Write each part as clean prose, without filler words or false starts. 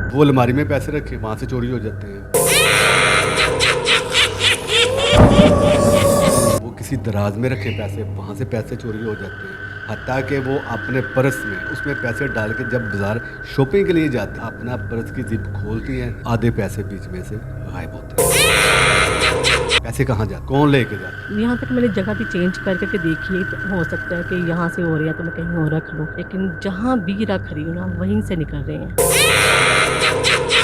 वो अलमारी में पैसे रखे वहाँ से चोरी हो जाते हैं। वो किसी दराज में रखे पैसे वहाँ से पैसे चोरी हो जाते हैं। हत्ता कि वो अपने पर्स में उसमें पैसे डाल के जब बाजार शॉपिंग के लिए जाते हैं अपना पर्स की जिप खोलती हैं, आधे पैसे बीच में से गायब होते हैं। पैसे कहाँ जाते, कौन लेके जाता है? यहाँ तक मैंने जगह भी चेंज करके देखी, तो हो सकता है कि यहाँ से हो रही है तो मैं कहीं और रख लूँ, लेकिन जहाँ भी रख रही हूँ ना वहीं से निकल रहे हैं।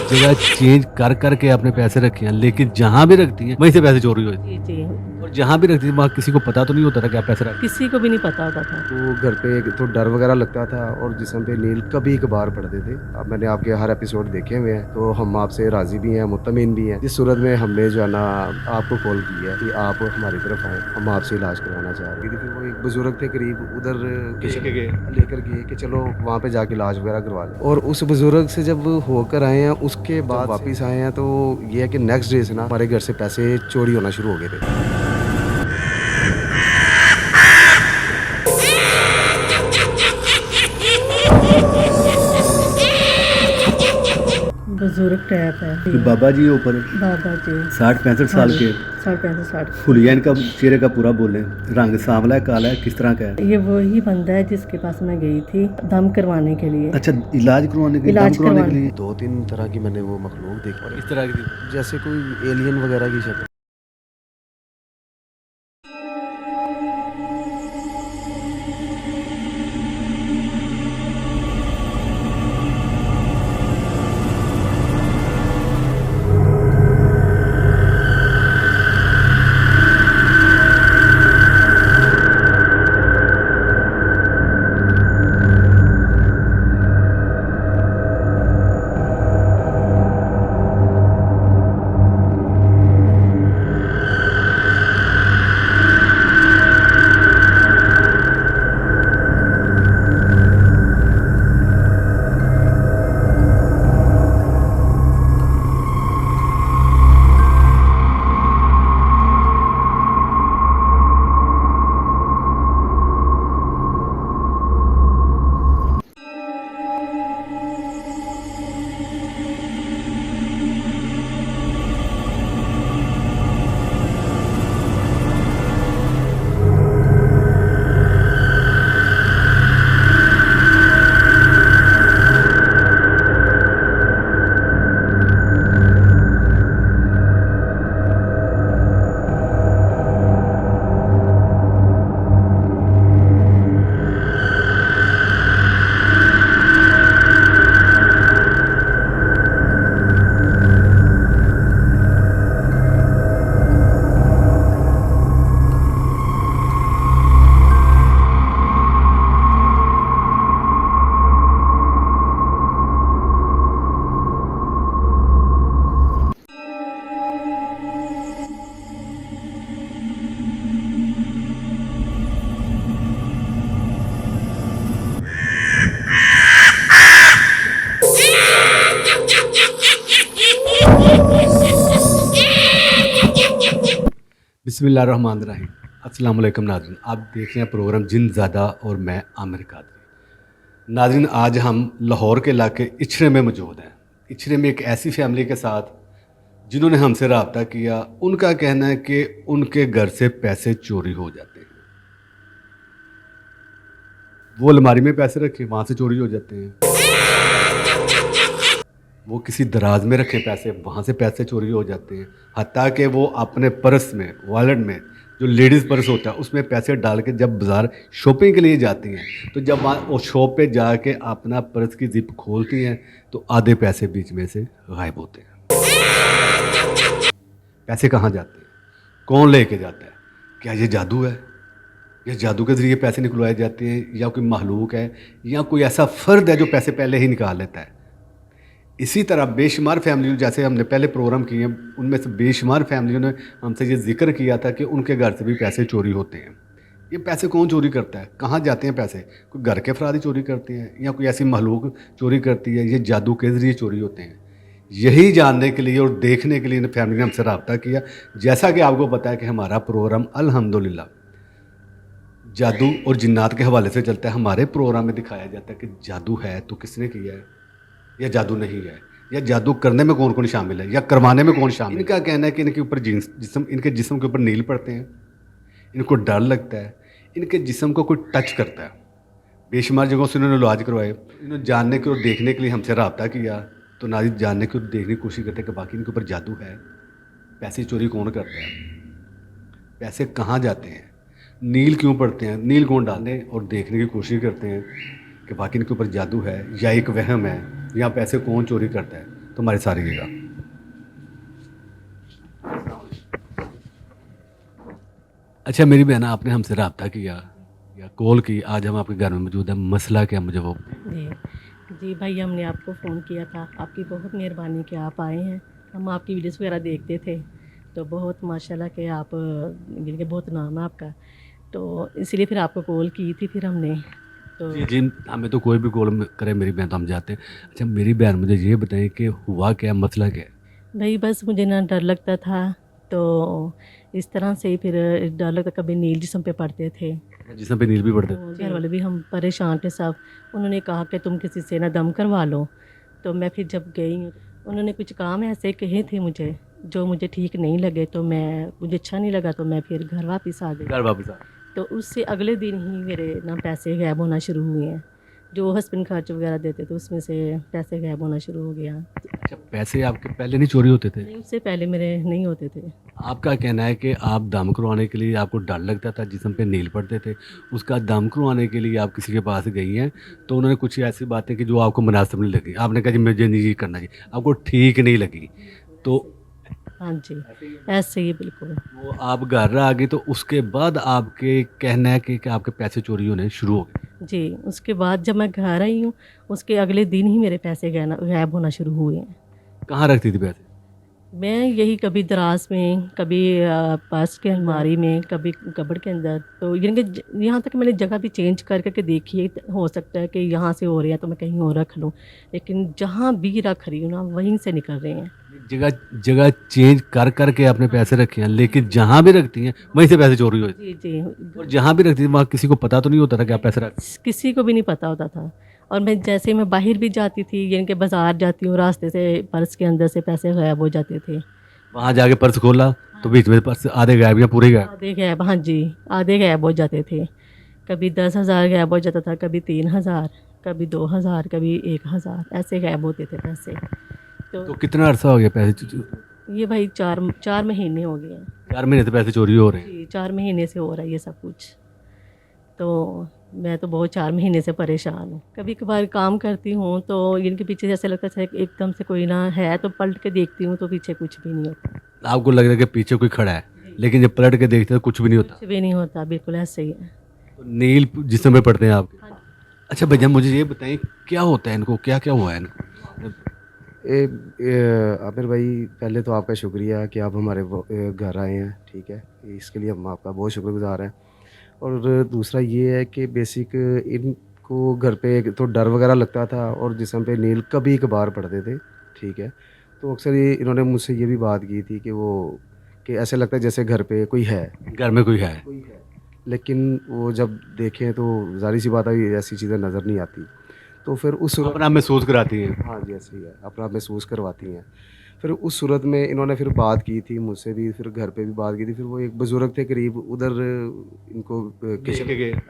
जगह चेंज कर करके आपने पैसे रखे हैं, लेकिन जहाँ भी रखती हैं वहीं से पैसे चोरी हो जाते जी जी, हैं। और जहाँ भी रखती थी वहाँ किसी को पता तो नहीं होता था कि आप पैसे रख। किसी को भी नहीं पता होता था। तो घर पे एक तो डर वगैरह लगता था और जिस्म पे नील कभी कभार पड़ते थे। अब मैंने आपके हर एपिसोड देखे हुए हैं, तो हम आपसे राजी भी हैं, मुतमिन भी हैं। इस सूरत में हमने जो है ना आपको कॉल की है कि आप हमारी तरफ आए, हम आपसे इलाज करवाना चाह रहे थे। फिर वो एक बुजुर्ग थे करीब उधर लेकर गए कि चलो वहाँ पे जाके इलाज वगैरह करवा लें। और उस बुजुर्ग से जब होकर आए हैं उसके बाद वापस आए हैं, तो ये है कि नेक्स्ट डे से ना हमारे घर से पैसे चोरी होना शुरू हो गए थे। बुजुर्ग टाइप है कि बाबा जी ऊपर बाबा जी, 60-65 साल के, 65 हुलिया इनका चेहरे का पूरा बोले, रंग सांवला है काला है, किस तरह का है? ये वही बंदा है जिसके पास मैं गई थी दम करवाने के लिए। अच्छा, इलाज करवाने के लिए, इलाज दम करवाने के करवाने। लिए 2-3 तरह की मैंने वो मखलूक देखी, इस तरह की थी। जैसे कोई एलियन वगैरह की शक्ल। बिस्मिल्लाहिर्रहमानिर्रहीम। अस्सलाम वालेकुम नाज़रीन, आप देख रहे हैं प्रोग्राम जिन ज़ादा और मैं आमिर कादरी। नाज़रीन, आज हम लाहौर के इलाके इछरे में मौजूद हैं। इछरे में एक ऐसी फैमिली के साथ जिन्होंने हमसे रब्ता किया। उनका कहना है कि उनके घर से पैसे चोरी हो जाते हैं। वो अलमारी में पैसे रखे वहाँ से चोरी हो जाते हैं। वो किसी दराज में रखे पैसे वहाँ से पैसे चोरी हो जाते हैं। हत्ता कि वो अपने पर्स में, वॉलेट में, जो लेडीज़ पर्स होता है उसमें पैसे डाल के जब बाज़ार शॉपिंग के लिए जाती हैं, तो जब वहाँ वो शॉप पे जाके अपना पर्स की जिप खोलती हैं तो आधे पैसे बीच में से गायब होते हैं। पैसे कहाँ जाते हैं, कौन लेके जाता है? क्या ये जादू है? ये जादू के ज़रिए पैसे निकलवाए जाते हैं, या कोई महलूक है, या कोई ऐसा फ़र्द है जो पैसे पहले ही निकाल लेता है? इसी तरह बेशुमार फैमिलियों, जैसे हमने पहले प्रोग्राम किए हैं, उनमें से बेशुमार फैमिलियों ने हमसे ये जिक्र किया था कि उनके घर से भी पैसे चोरी होते हैं। ये पैसे कौन चोरी करता है, कहाँ जाते हैं पैसे? कोई घर के अफराद ही चोरी करते हैं, या कोई ऐसी महलूक चोरी करती है? ये जादू के ज़रिए चोरी होते हैं। यही जानने के लिए और देखने के लिए इन फैमिली ने हमसे रब्ता किया। जैसा कि आपको पता है कि हमारा प्रोग्राम अल्हम्दुलिल्लाह जादू और जिन्नात के हवाले से चलता है। हमारे प्रोग्राम में दिखाया जाता है कि जादू है तो किसने किया है, या जादू नहीं है, या जादू करने में कौन कौन शामिल है या करवाने में कौन शामिल है। इनका कहना है कि इनके ऊपर जिस्म इनके जिस्म के ऊपर नील पड़ते हैं, इनको डर लगता है, इनके जिस्म को कोई टच करता है। बेशुमार जगहों से इन्होंने इलाज करवाए, इन्होंने जानने के और देखने के लिए हमसे रब्ता किया, तो नाजिर जानने की और देखने की कोशिश करते हैं कि बाकी इनके ऊपर जादू है, पैसे चोरी कौन करता है, पैसे कहाँ जाते हैं, नील क्यों पड़ते हैं, नील कौन डालने और देखने की कोशिश करते हैं कि बाकी इनके ऊपर जादू है या एक वहम है या पैसे कौन चोरी करता है। तो हमारे सारे जगह अच्छा मेरी बहना, आपने हमसे रब्ता किया या कॉल की, आज हम आपके घर में मौजूद हैं, मसला क्या मुझे वो जी जी भाई, हमने आपको फ़ोन किया था, आपकी बहुत मेहरबानी कि आप आए हैं। हम आपकी वीडियोस वगैरह देखते थे, तो बहुत माशाल्लाह कि आप जिनके बहुत नाम है आपका, तो इसलिए फिर आपको कॉल की थी फिर हमने। तो जी जी, हमें तो कोई भी कॉल करे मेरी बहन तो हम जाते हैं। अच्छा मेरी बहन, मुझे ये बताएं कि हुआ क्या, मसला क्या है। भाई बस मुझे ना डर लगता था, तो इस तरह से ही फिर डर लगता, कभी नील जिस्म पे पड़ते थे, जिसम पे नील भी पड़ते तो घर वाले भी हम परेशान थे सब। उन्होंने कहा कि तुम किसी से ना दम करवा लो, तो मैं फिर जब गई, उन्होंने कुछ काम ऐसे कहे थे मुझे जो मुझे ठीक नहीं लगे, तो मुझे अच्छा नहीं लगा, तो मैं फिर घर वापस आ गई। घर वापस आ। तो उससे अगले दिन ही मेरे ना पैसे गायब होना शुरू हुए हैं, जो हस्बैंड खर्च वगैरह देते थे उसमें से पैसे गायब होना शुरू हो गया। अच्छा पैसे आपके पहले नहीं चोरी होते थे। नहीं, उससे पहले मेरे नहीं होते थे। आपका कहना है कि आप दम करवाने के लिए आपको डर लगता था, जिसम पे नील पड़ते थे, उसका दम करवाने के लिए आप किसी के पास गई हैं, तो उन्होंने कुछ ऐसी बातें की जो आपको मुनासिब नहीं लगी, आपने कहा जी मुझे नहीं ये करना चाहिए, आपको ठीक नहीं लगी, तो हाँ जी, ऐसे ही बिल्कुल। वो आप घर आ गई, तो उसके बाद आपके कहना है कि आपके पैसे चोरी होने शुरू हो गए। जी, उसके बाद जब मैं घर आई हूँ, उसके अगले दिन ही मेरे पैसे गायब होना शुरू हुए हैं। कहाँ रखती थी पैसे। मैं यही कभी दराज में, कभी पर्स के अलमारी में, कभी कबड़ के अंदर, तो यानी कि यहाँ तक मैंने जगह भी चेंज कर करके देखी है। हो सकता है कि यहाँ से हो रहे हैं तो मैं कहीं और रख लूँ, लेकिन जहाँ भी रख रही हूँ ना वहीं से निकल रहे हैं। जगह जगह चेंज कर करके आपने पैसे रखे हैं, लेकिन जहाँ भी रखती हैं वहीं से पैसे चोरी हो जाते जी जी, हैं। और जहाँ भी रखती थी वहाँ किसी को पता तो नहीं होता था कि आप पैसे रख। किसी को भी नहीं पता होता था। और मैं जैसे मैं बाहर भी जाती थी, यानी कि बाज़ार जाती हूँ, रास्ते से पर्स के अंदर से पैसे गायब हो जाते थे। वहाँ जाके पर्स खोला तो बीच में पर्स आधे गायब या पूरे गायब। आधे गायब, हाँ जी, आधे गायब हो जाते थे। कभी 10,000 गायब हो जाता था, कभी 3,000, कभी 2,000, कभी 1,000, ऐसे गायब होते थे पैसे। तो कितना अरसा हो गया पैसे ये भाई 4 महीने हो गए हैं। 4 महीने से पैसे चोरी हो रहे हैं। जी, 4 महीने से हो रहा है ये सब कुछ। तो मैं तो बहुत 4 महीने से परेशान हूँ। कभी कभार काम करती हूँ तो इनके पीछे जैसे लगता है एकदम से कोई ना है, तो पलट के देखती हूँ तो पीछे कुछ भी नहीं होता। आपको लग रहा है कि पीछे कोई खड़ा है, लेकिन जब पलट के देखते हैं तो कुछ भी नहीं होता। कुछ भी नहीं होता, बिल्कुल ऐसे ही है। तो नील जिस्म पे पड़ते हैं आपके। अच्छा भैया मुझे ये बताएं क्या होता है इनको, क्या क्या हुआ है इनको। आमिर भाई, पहले तो आपका शुक्रिया कि आप हमारे घर आए हैं, ठीक है, इसके लिए हम आपका बहुत शुक्रगुजार हैं। और दूसरा ये है कि बेसिक इनको घर पे एक तो डर वगैरह लगता था और जिस्म पे नील कभी कभार पड़ते थे, ठीक है। तो अक्सर ये इन्होंने मुझसे ये भी बात की थी कि ऐसे लगता है जैसे घर पे कोई है, घर में कोई है। लेकिन वो जब देखें तो ज़ाहिर सी बात है ऐसी चीज़ें नज़र नहीं आती। तो फिर उस सूरत अपना महसूस कराती है। हाँ जी, ऐसे ही है, अपना महसूस करवाती हैं। फिर उस सूरत में इन्होंने फिर बात की थी मुझसे भी, फिर घर पे भी बात की थी। फिर वो एक बुज़ुर्ग थे करीब, उधर इनको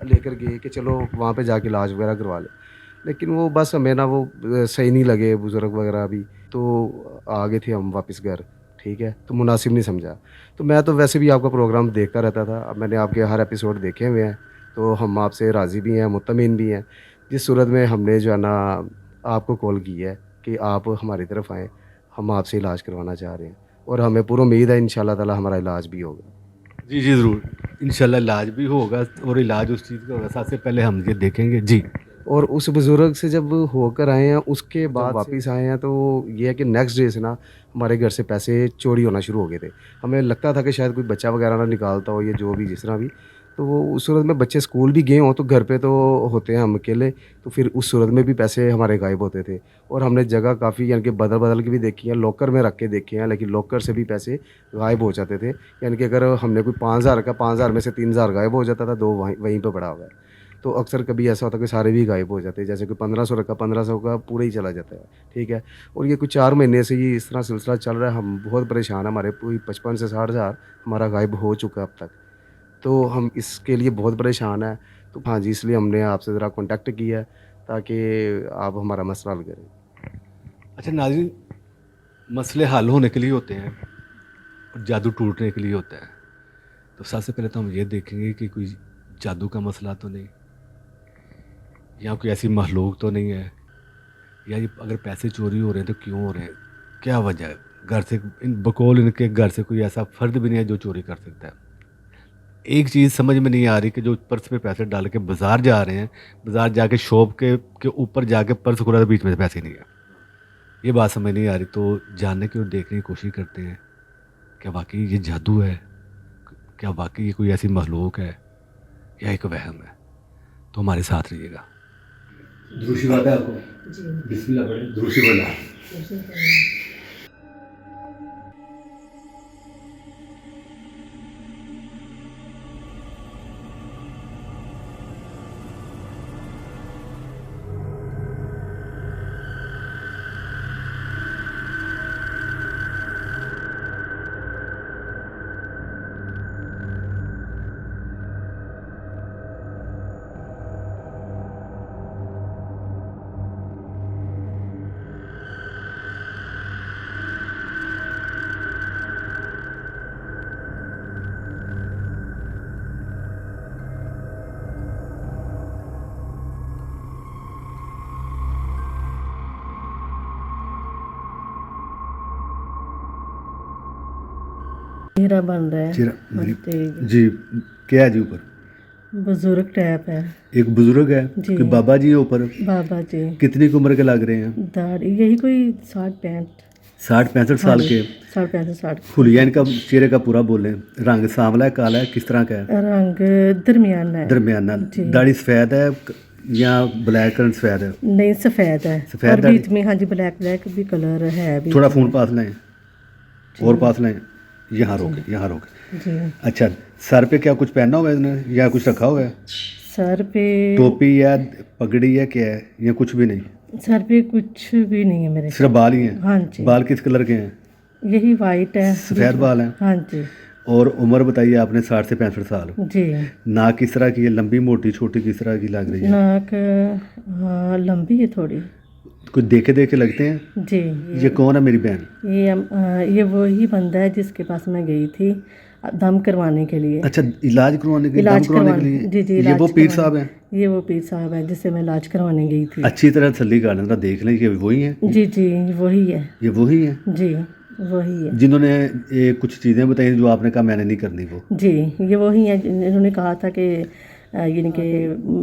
लेकर गए कि चलो वहाँ पे जाके इलाज वगैरह करवा ले। लेकिन वो बस हमें ना वो सही नहीं लगे बुज़ुर्ग वगैरह भी, तो आ गए थे हम वापस घर, ठीक है। तो मुनासिब नहीं समझा। तो मैं तो वैसे भी आपका प्रोग्राम देखता रहता था, अब मैंने आपके हर एपिसोड देखे हुए हैं, तो हम आपसे राज़ी भी हैं, मुत्तमिन भी हैं। जिस सूरत में हमने जो है ना आपको कॉल की है कि आप हमारी तरफ आएँ, हम आपसे इलाज करवाना चाह रहे हैं और हमें पूरी उम्मीद है इंशाल्लाह ताला हमारा इलाज भी होगा। जी जी ज़रूर, इंशाल्लाह इलाज भी होगा, और इलाज उस चीज़ का होगा। सबसे पहले हम ये देखेंगे जी। और उस बुज़ुर्ग से जब होकर आए हैं, उसके बाद वापस आए हैं, तो ये है कि नेक्स्ट डे से ना हमारे घर से पैसे चोरी होना शुरू हो गए थे। हमें लगता था कि शायद कोई बच्चा वगैरह ना निकालता हो, ये जो भी जिस तरह भी। तो वो उस सूरत में बच्चे स्कूल भी गए हों तो घर पे तो होते हैं हम अकेले, तो फिर उस सूरत में भी पैसे हमारे गायब होते थे। और हमने जगह काफ़ी यानी कि बदल बदल के भी देखी है, लॉकर में रख के देखे हैं, लेकिन लॉकर से भी पैसे गायब हो जाते थे। यानी कि अगर हमने कोई 5,000 का, 5,000 में से 3,000 गायब हो जाता था, 2 वहीं पे पड़ा हुआ है। तो अक्सर कभी ऐसा होता है कि सारे भी गायब हो जाते हैं, जैसे कि 1500 रखा, 1500 का पूरा ही चला जाता है, ठीक है। और ये कुछ 4 महीने से ये इस तरह सिलसिला चल रहा है, हम बहुत परेशान हैं, हमारे पूरी 55 से 60 हज़ार हमारा गायब हो चुका है अब तक, तो हम इसके लिए बहुत परेशान हैं। तो हाँ जी, इसलिए हमने आपसे ज़रा कॉन्टैक्ट किया है ताकि आप हमारा मसला हल करें। अच्छा नाज़रीन, मसले हल होने के लिए होते हैं और जादू टूटने के लिए होता है। तो सबसे पहले तो हम ये देखेंगे कि कोई जादू का मसला तो नहीं, या कोई ऐसी मखलूक तो नहीं है, या ये अगर पैसे चोरी हो रहे हैं तो क्यों हो रहे हैं, क्या वजह है। घर से बकौल इनके घर से कोई ऐसा फ़र्द भी नहीं है जो चोरी कर सकता है। एक चीज़ समझ में नहीं आ रही कि जो पर्स में पैसे डाल के बाज़ार जा रहे हैं, बाज़ार जाके शॉप के ऊपर जाके पर्स खुला तो बीच में से पैसे नहीं है। ये बात समझ नहीं आ रही। तो जानने की और देखने की कोशिश करते हैं क्या वाकई ये जादू है, क्या वाकई ये कोई ऐसी मखलूक है या एक वहम है। तो हमारे साथ रहिएगा। द्रुशी बात है आपको जी, बिस्मिल्लाह पढ़े, द्रुशी बोला। चेहरा बन रहा है जी, क्या है जी ऊपर? बुजुर्ग टाइप है। एक बुजुर्ग है जी। कि बाबा जी है ऊपर? बाबा जी। कितनी की उम्र के लग रहे हैं? दाढ़ी यही कोई 60-65 साल के? 65-60। हुलिया इनका चेहरे का पूरा बोले, रंग सांवला है, काला है, किस तरह का है? रंग दरमियाना है। दरमियाना। दाढ़ी सफ़ेद है या ब्लैक रंग सफ़ेद है? नहीं, सफ़ेद है। सफ़ेद और दाढ़ी? बीच में हाँ जी ब्लैक भी कलर है बीच थोड़ा में। फ़ोन पास लाएं और पास लाएं, यहाँ रोके, यहाँ रोके। जी। अच्छा, सर पे क्या कुछ पहना हुआ है इसने या कुछ रखा हुआ है? सर पे टोपी या पगड़ी या क्या है, या कुछ भी नहीं? सर पे कुछ भी नहीं है मेरे। सिर्फ बाल ही हैं? हाँ जी। बाल किस कलर के हैं? यही वाइट है। सफ़ेद बाल हैं? हाँ जी। और उम्र बताइए आपने? 60 से 65 साल। जी। नाक किस तरह की है, लंबी मोटी छोटी किस तरह की लग रही है? नाक हाँ लंबी है थोड़ी। कुछ देखे देखे लगते हैं? जी। ये कौन है मेरी बहन? ये वही बंदा है जिसके पास मैं गई थी दम करवाने के लिए। अच्छा, इलाज करवाने के लिए? दम करवाने के लिए? जी जी। ये वो पीर साहब हैं? ये वो पीर साहब है जिससे मैं इलाज करवाने गई थी। अच्छी तरह तसल्ली कर लेना, देख लें कि वही हैं? जी जी वही है। ये वही हैं जी वही है जिन्होंने ये कुछ चीज़ें बताई जो आपने कहा मैंने नहीं करनी? वो जी ये वही है। इन्होंने कहा था कि यानी कि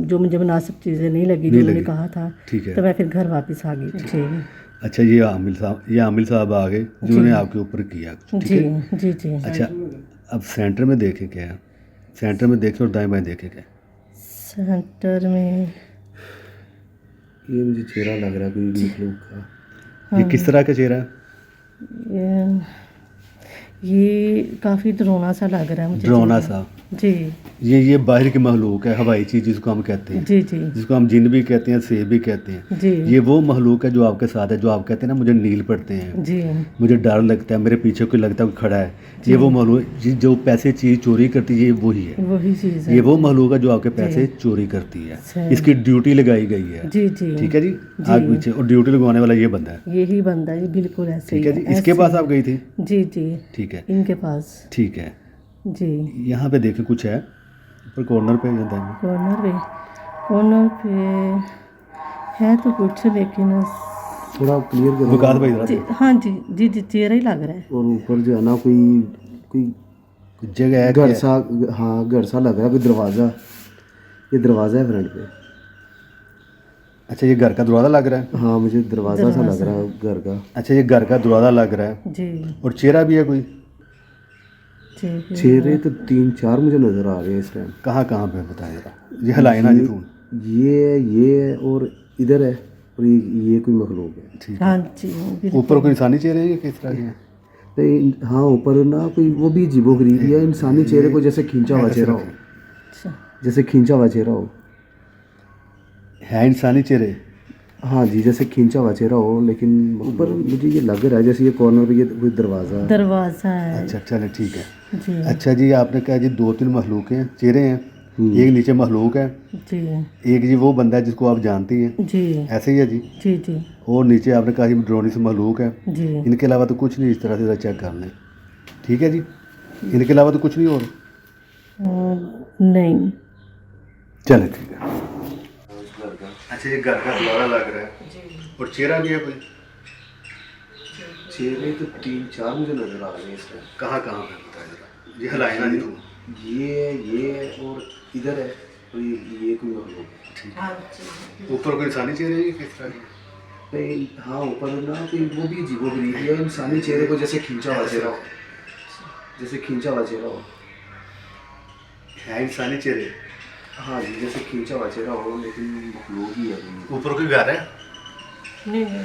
जो मुझे मुनासिब चीज़ें नहीं लगी जो मैंने कहा था, ठीक है। तो मैं फिर घर वापस आ गई। जी। अच्छा, ये आमिल साहब आ गए जिन्होंने आपके ऊपर किया? जी जी जी। अच्छा, अब सेंटर में देखें क्या है? सेंटर में देखें और दाएं बाएं देखें क्या? सेंटर में ये मुझे चेहरा लग रहा है कोई मखलूक का। ये किस तरह का चेहरा है? ये काफ़ी डरावना सा लग रहा है मुझे। डरावना सा? जी। ये बाहर की मखलूक है, हवाई चीज़ जिसको हम कहते हैं। जी जी। जिसको हम जिन भी कहते हैं, सेब भी कहते हैं। जी। ये वो मखलूक है जो आपके साथ है, जो आप कहते हैं ना मुझे नील पड़ते हैं, जी। मुझे डर लगता है, मेरे पीछे कोई लगता है कोई खड़ा है। ये वो मखलूक जो पैसे चीज़ चोरी करती है, ये वही है। वही चीज़ है। ये वो मखलूक है जो आपके पैसे चोरी करती है। इसकी ड्यूटी लगाई गई है। जी जी। ठीक है जी, आगे पीछे, और ड्यूटी लगवाने वाला ये बंदा है। यही बंदा है बिल्कुल ऐसे ही ठीक है जी। है। इसके पास आप गई थी? जी जी। ठीक है, इनके पास। ठीक है जी। यहाँ पे देखें कुछ है ऊपर कॉर्नर पे जाता है। कॉर्नर पे है तो कुछ, लेकिन थोड़ा क्लियर करो बुकार भाई जी, हाँ जी जी जी चेहरा ही लग रहा है। और ऊपर जो है ना कोई जगह है घर सा, हाँ घर सा लग रहा है, कोई दरवाज़ा। ये दरवाज़ा है फ्रंट पे। अच्छा, ये घर का दरवाज़ा लग रहा है? हाँ मुझे दरवाज़ा सा लग रहा है घर का। अच्छा, ये घर का दरवाज़ा लग रहा है जी। और चेहरा भी है कोई? चेहरे तो 3-4 मुझे नज़र आ रहे हैं इस टाइम। कहाँ कहाँ पे बताया जरा, ये हलाए ना जी फोन। ये और इधर है, और ये कोई मखलूक है। ठीक हाँ है। जी। ऊपर कोई इंसानी चेहरे है, ये किस तरह के हैं? हाँ ऊपर ना कोई वो भी अजीबोगरीब है, इंसानी चेहरे को जैसे खींचा हुआ चेहरा हो, अच्छा। जैसे खींचा हुआ चेहरा हो। है इंसानी चेहरे? हाँ जी, जैसे खींचा हुआ चेहरा हो, लेकिन ऊपर मुझे ये लग रहा है जैसे ये कॉर्नर पे ये कोई दरवाज़ा है। दरवाज़ा है अच्छा चले ठीक है। जी। अच्छा जी, आपने कहा जी 2-3 मखलूक हैं, चेहरे हैं, एक नीचे मखलूक है, जी एक जी वो बंदा है जिसको आप जानती हैं, जी ऐसे ही है जी। जी जी और नीचे आपने कहा जी ड्रोनी से मखलूक है, जी। इनके अलावा तो कुछ नहीं, इस तरह से चेक कर लें, ठीक है जी। इनके अलावा तो कुछ नहीं और? नहीं चले ठीक है। अच्छा ये घर का द्वारा लग रहा है और चेहरा भी है कोई? चेहरे तो 3-4 मुझे नज़र आ रहे हैं इसमें। कहाँ कहाँ पे बताया जरा, ये हलाए ना जी तुम। ये और इधर है, और ये कोई और लोग। ऊपर कोई इंसानी चेहरे है, किस तरह की? नहीं, हाँ ऊपर ना कोई वो भी अजीबोगरीब है, इंसानी चेहरे को जैसे खींचा हुआ चेहरा हो, जैसे खींचा हुआ चेहरा हो। है इंसानी चेहरे? हाँ जी, जैसे खींचा हुआ चेहरा हो, लेकिन लोग ही है। ऊपर कोई घर है? नहीं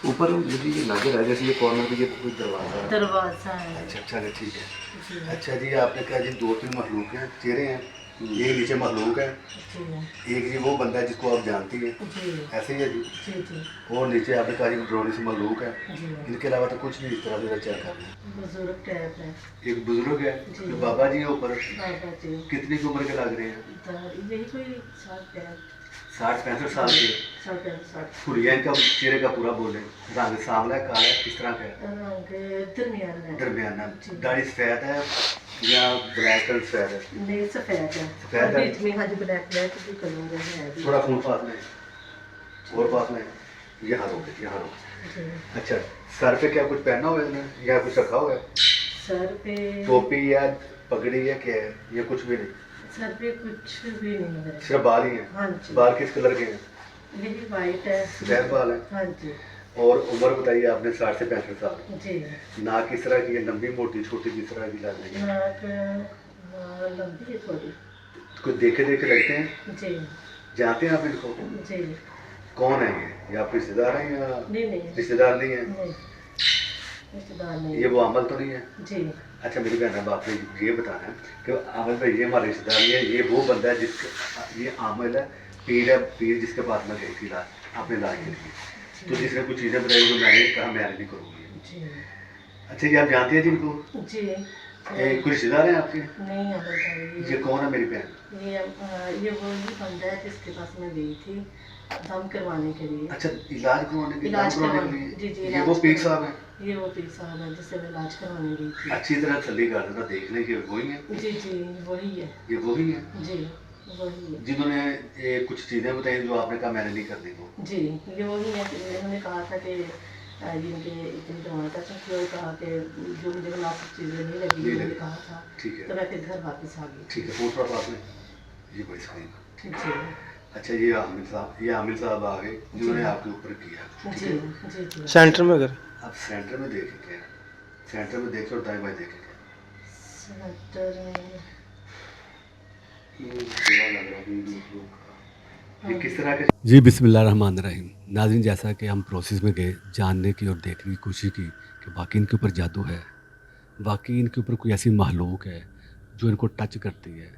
ऊपर मुझे ये लग रहा है जैसे ये कॉर्नर पे ये कोई दरवाज़ा है। दरवाज़ा है अच्छा चले ठीक है। अच्छा जी, आपने कहा जी 2-3 मखलूक हैं, चेहरे हैं, एक नीचे मखलूक है, जी एक जी वो बंदा है जिसको आप जानती हैं, जी ऐसे ही है जी। जी जी और नीचे आपने कहा जी ड्रोनी से मखलूक है, जी। इनके अलावा तो कुछ नहीं, इस तरह से चेक कर लें। बुजुर्ग टाइप है एक बुजुर्ग है, जी। जो बाबा जी है ऊपर, बाबा जी। कितनी की उम्र के लग रहे हैं? यही कोई 60-65 साल के। 60 हुलिया इनका चेहरे का पूरा बोले, रंग सांवला है, काला है, किस तरह का है? रंग दरमियाना है। दरमियाना। जी। दाढ़ी सफ़ेद है या ब्लैक कलर सफ़ेद है? नहीं सफ़ेद है। सफ़ेद है। बीच में हाँ जी ब्लैक ब्लैक भी कलर है भी। थोड़ा खून पास में और पास में, यहाँ रोके, यहाँ रोके। जी। अच्छा, सर पे क्या कुछ पहना हुआ है इन्होंने या कुछ रखा हुआ है? सर पे टोपी या पगड़ी या क्या है, या कुछ भी नहीं? सर पे कुछ भी नहीं लग रहा। सिर्फ बाल ही हैं? हाँ जी। बाल किस कलर के हैं? यही वाइट है। सफ़ेद बाल है। हाँ जी और उम्र बताइए आपने 60 से 65 साल। जी। नाक किस तरह की है, लंबी मोटी छोटी किस तरह की लग रही है? नाक लंबी है थोड़ी। कुछ देखे देखे लगते हैं? जी जानते हैं आप इनको? जी। कौन है ये आप रिश्तेदार हैं या नहीं रिश्तेदार नहीं है? नहीं रिश्तेदार नहीं। ये वो अमल तो नहीं है? जी अच्छा मेरी बहन बाप ने ये बताना है कि आमिर भाई ये हमारे रिश्तेदार नहीं है, ये वो बंदा है जिसका ये आमिर है, पीर जिसके पास में गई थी इलाज अपने इलाज के लिए, तो जिसने कुछ चीज़ें बताई जो मैंने कहा मैं नहीं करूँगी। जी अच्छा ये आप जानती हैं जिनको? जी। कोई रिश्तेदार हैं आपके? नहीं अमल भाई। ये कौन है मेरी बहन? ये वो ही बंदा है जिसके पास मैं गई थी दम करवाने के लिए। अच्छा इलाज करवाने के इलाज लिए करवाने जी जी। ये वो पीर साहब हैं? ये वो पीर साहब है जिससे मैं इलाज करवाने गई थी। अच्छी तरह तसल्ली कर देना, देखने के वही है? जी जी वही है। ये वही है जी वही है। जिन्होंने कुछ चीज़ें बताई जो आपने कहा मैंने नहीं करनी वो? जी ये वही है। उन्होंने कहा था कि जिनके इतनी दवाएं था तो कहा कि जो मुझे मुनासिब चीज़ें नहीं लगी नहीं मैंने लगी। कहा था ठीक है तो मैं फिर घर वापस आ गई। ठीक है, फोन पर पास में ये बड़ी सारी। जी अच्छा ये आमिर साहब आ गए जिन्होंने आपके ऊपर किया, ठीक जी है? जी जी। सेंटर में अगर आप सेंटर में देखेंगे, सेंटर में देखें और दाएं बाएं देखेंगे, सेंटर में ये थोड़ा लग रहा है कि ये किस तरह के। जी बिस्मिल्लाहिर्रहमानिर्रहीम। नाज़रीन, जैसा कि हम प्रोसेस में गए जानने की और देखने की कोशिश की कि वाकई इनके ऊपर जादू है, वाकई इनके ऊपर कोई ऐसी महलूक है जो इनको टच करती है,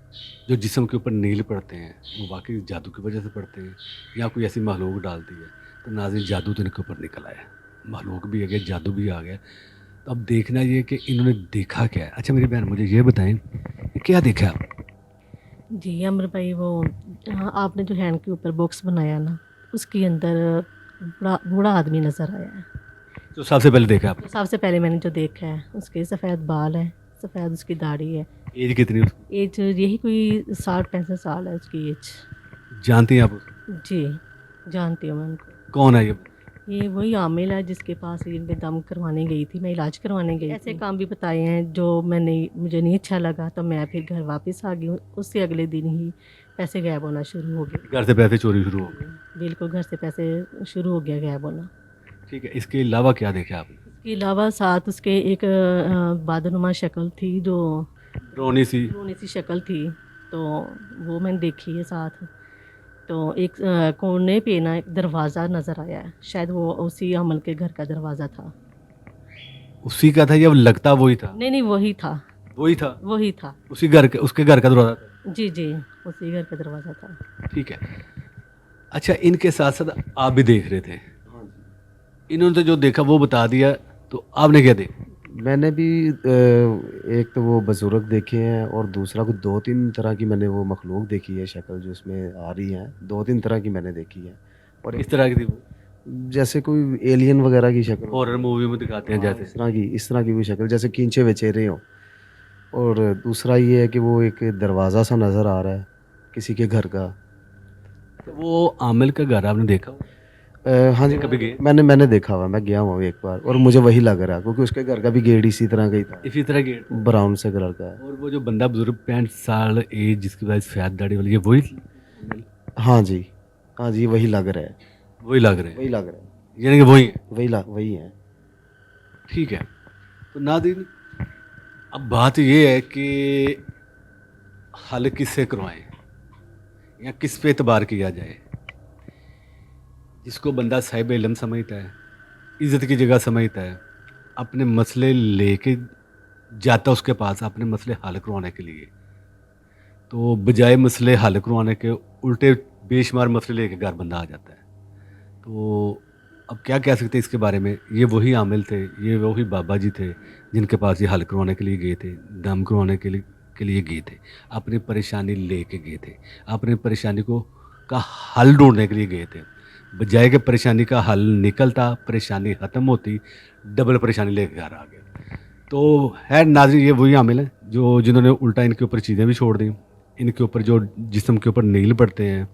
जो जिस्म के ऊपर नील पड़ते हैं वो वाकई जादू की वजह से पड़ते हैं या कोई ऐसी महलूक डालती है। तो नाज़रीन जादू तो इनके ऊपर निकल आया, महलूक भी आ गया, जादू भी आ गया। तो अब देखना ये कि इन्होंने देखा क्या है। अच्छा मेरी बहन मुझे ये बताएं क्या देखा आप? जी अमर भाई वो हाँ, आपने जो हैंड के ऊपर बॉक्स बनाया ना उसके अंदर बूढ़ा बूढ़ा आदमी नज़र आया है। तो सबसे पहले देखा आप? तो सबसे पहले मैंने जो देखा है उसके सफ़ेद बाल है, सफ़ेद उसकी दाढ़ी है। एज कितनी उसकी? एज यही कोई 60-65 साल है उसकी एज। जानती हैं आप उसको? जी जानती हूँ मैं उनको। कौन है ये वही आमिल है जिसके पास इनके दम करवाने गई थी, मैं इलाज करवाने गई। ऐसे काम भी बताए हैं जो मुझे नहीं अच्छा लगा तो मैं फिर घर वापस आ गई हूँ। उससे अगले दिन ही पैसे गायब होना शुरू हो गए। घर से पैसे चोरी शुरू हो गए? बिल्कुल घर से पैसे शुरू हो गया गायब होना। ठीक है, इसके अलावा क्या देखा आपने? इसके अलावा साथ उसके एक बादनुमा शक्ल थी जो ड्रोनी सी रोनी सी शक्ल थी, तो वो मैंने देखी है साथ। तो एक कोने पे ना एक दरवाज़ा नज़र आया है, शायद वो उसी अमल के घर का दरवाज़ा था। उसी का था या वो लगता वही था? नहीं वही था। वही था? वही था उसी घर के उसके घर का दरवाजा था? जी जी उसी घर का दरवाज़ा था। ठीक है। अच्छा, इनके साथ साथ आप भी देख रहे थे, इन्होंने तो जो देखा वो बता दिया, तो आपने क्या देखा? मैंने भी एक तो वो बुज़ुर्ग देखे हैं और दूसरा कुछ 2-3 तरह की मैंने वो मखलूक देखी है, शक्ल जो उसमें आ रही हैं, 2-3 तरह की मैंने देखी है। और किस तरह की थी वो? जैसे कोई एलियन वगैरह की शक्ल हो, हॉरर मूवी में दिखाते हैं हाँ, जैसे। इस तरह की भी शक्ल, जैसे खींचे हुए चेहरे हों। और दूसरा ये है कि वो एक दरवाज़ा सा नज़र आ रहा है, किसी के घर का। तो वो आमिर का घर आपने देखा हो? हाँ जी, कभी गए? मैंने देखा हुआ है, मैं गया हुआ हूँ एक बार और मुझे वही लग रहा है क्योंकि उसके घर का भी गेट इसी तरह का ही था, इसी तरह गेट था। ब्राउन से कलर का है। और वो जो बंदा बुजुर्ग 65 साल एज जिसकी वजह से सफ़ेद दाढ़ी वाली, ये वही हाँ जी, हाँ जी, वही लग रहा है, वही लग रहे वही हैं, लग रहा है, यानी कि वही है। वही है। ठीक है। तो नादिन, अब बात ये है कि हल किससे करवाएं या किस पे एतबार किया जाए? जिसको बंदा साहिब इल्म समझता है, इज़्ज़त की जगह समझता है, अपने मसले लेके जाता उसके पास अपने मसले हल करवाने के लिए, तो बजाय मसले हल करवाने के उल्टे बेशुमार मसले लेके घर बंदा आ जाता है। तो अब क्या कह सकते हैं इसके बारे में? ये वही आमिल थे, ये वही बाबा जी थे जिनके पास ये हल करवाने के लिए गए थे, दम करवाने के लिए गए थे, अपनी परेशानी लेके गए थे, अपनी परेशानी को का हल ढूंढने के लिए गए थे। बजाय कि परेशानी का हल निकलता, परेशानी ख़त्म होती, डबल परेशानी लेके घर आ गए। तो है नाज़रीन, ये वही आमिल हैं जो जिन्होंने उल्टा इनके ऊपर चीज़ें भी छोड़ दी, इनके ऊपर जो जिस्म के ऊपर नील पड़ते हैं,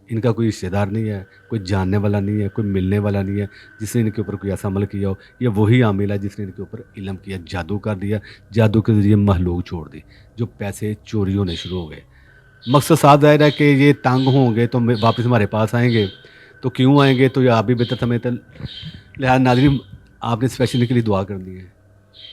इनका कोई रिश्तेदार नहीं है, कोई जानने वाला नहीं है, कोई मिलने वाला नहीं है जिसने इनके ऊपर कोई ऐसा अमल किया हो। ये वही आमिल है जिसने इनके ऊपर इल्म किया, जादू कर दिया, जादू के ज़रिए महलूक छोड़ दी, जो पैसे चोरी होने शुरू हो गए। मकसद साफ ज़ाहिर है कि ये तंग होंगे तो वापस हमारे पास आएंगे, तो क्यों आएंगे? तो ये आप भी बेहतर समझते हैं। लिहाजा नाज़रीन, आपने स्पेशल इनके लिए दुआ करनी है,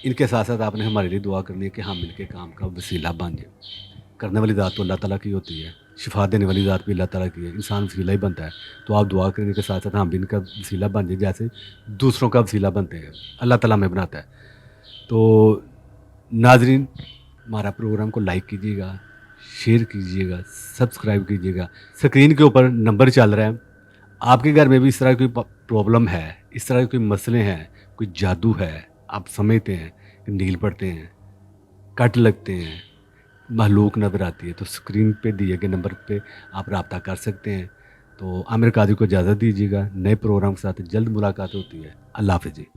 इनके साथ साथ आपने हमारे लिए दुआ करनी है कि हम इनके काम का वसीला बन जाए। करने वाली ज़ात तो अल्लाह ताला की होती है, शिफा देने वाली ज़ात भी अल्लाह ताला की है, इंसान वसीला ही बनता है। तो आप दुआ करने के साथ साथ हम भी इनका वसीला बन जाए, जैसे दूसरों का वसीला बनते हैं, अल्लाह ताला हमें बनाता है। तो नाज़रीन, हमारा प्रोग्राम को लाइक कीजिएगा, शेयर कीजिएगा, सब्सक्राइब कीजिएगा। स्क्रीन के ऊपर नंबर चल रहा है, आपके घर में भी इस तरह की प्रॉब्लम है, इस तरह के कोई मसले हैं, कोई जादू है, आप समझते हैं कि नील पड़ते हैं, कट लगते हैं, महलूक नज़र आती है, तो स्क्रीन पे दिए गए नंबर पे आप रब्ता कर सकते हैं। तो आमिर कादरी को इजाज़त दीजिएगा, नए प्रोग्राम के साथ जल्द मुलाकात होती है। अल्लाह हाफ़िज़ जी।